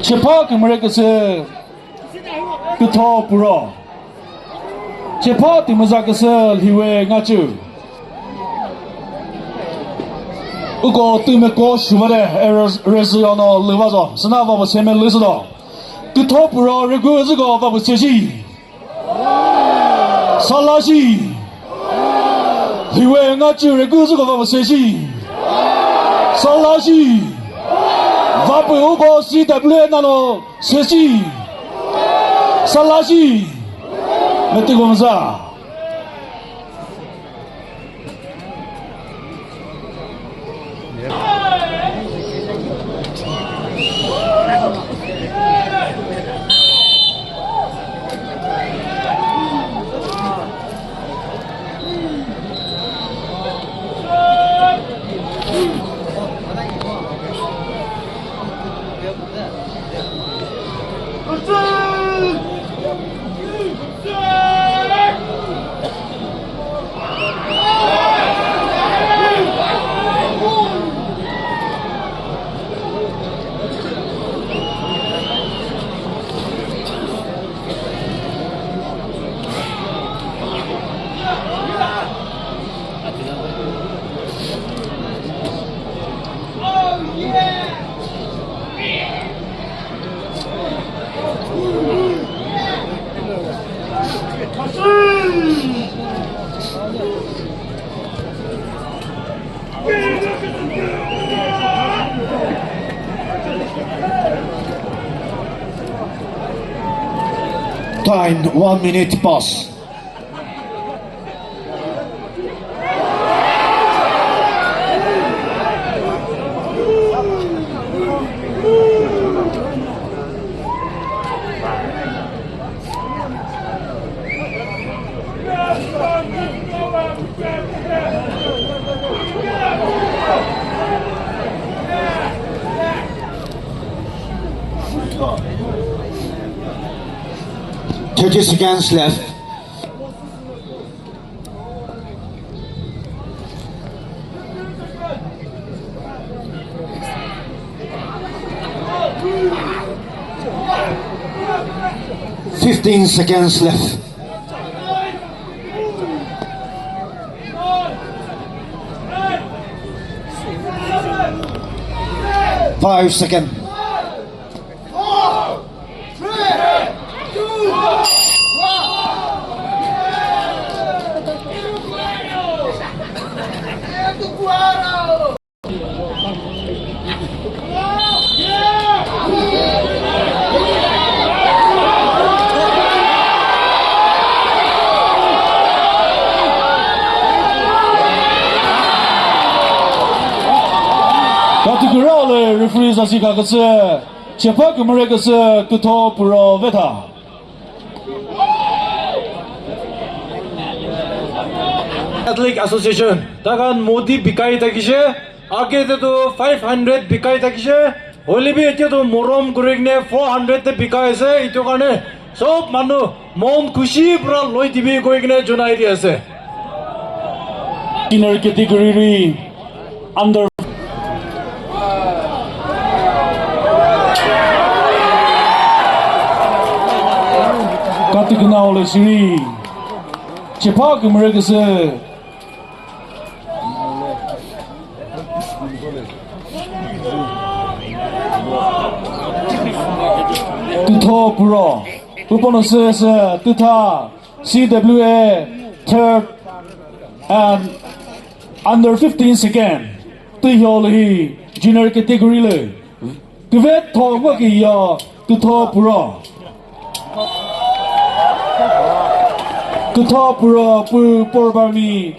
Chakhesang America Kutho puro. Chakhesang Timazakasa Lhiwe Ngachu. Ugo Timeko Shuvare Resiono Livazo, Sanava Semen Lizo. Kutho puro Reguzigo of Seji Salashi Lhiwe Ngachu Reguzigo of Seji Salashi Vapu Ugo CW Nano Seji Salashi Metigonza. Time 1 minute pass. Seconds left. Fifteen seconds left. 5 seconds. Category referees Asika Chakhesang America Kutho puro Veta. Athletic Association Tagan Modi Bikai Takishe Ake to 500 Bikai Takishe Olibi to Morom Kurigne 400 Bikai se Itokane Soap Manu Mon Kushi Bra Loy TV going Junaidi se Inner category under Category series Chakhesang America Kutho puro. Uponosis Tuta CWA third and under 15 second. Tuyoli junior category le. Kvet Thogwaki ya Kutho puro. Kutho puro Purbarmi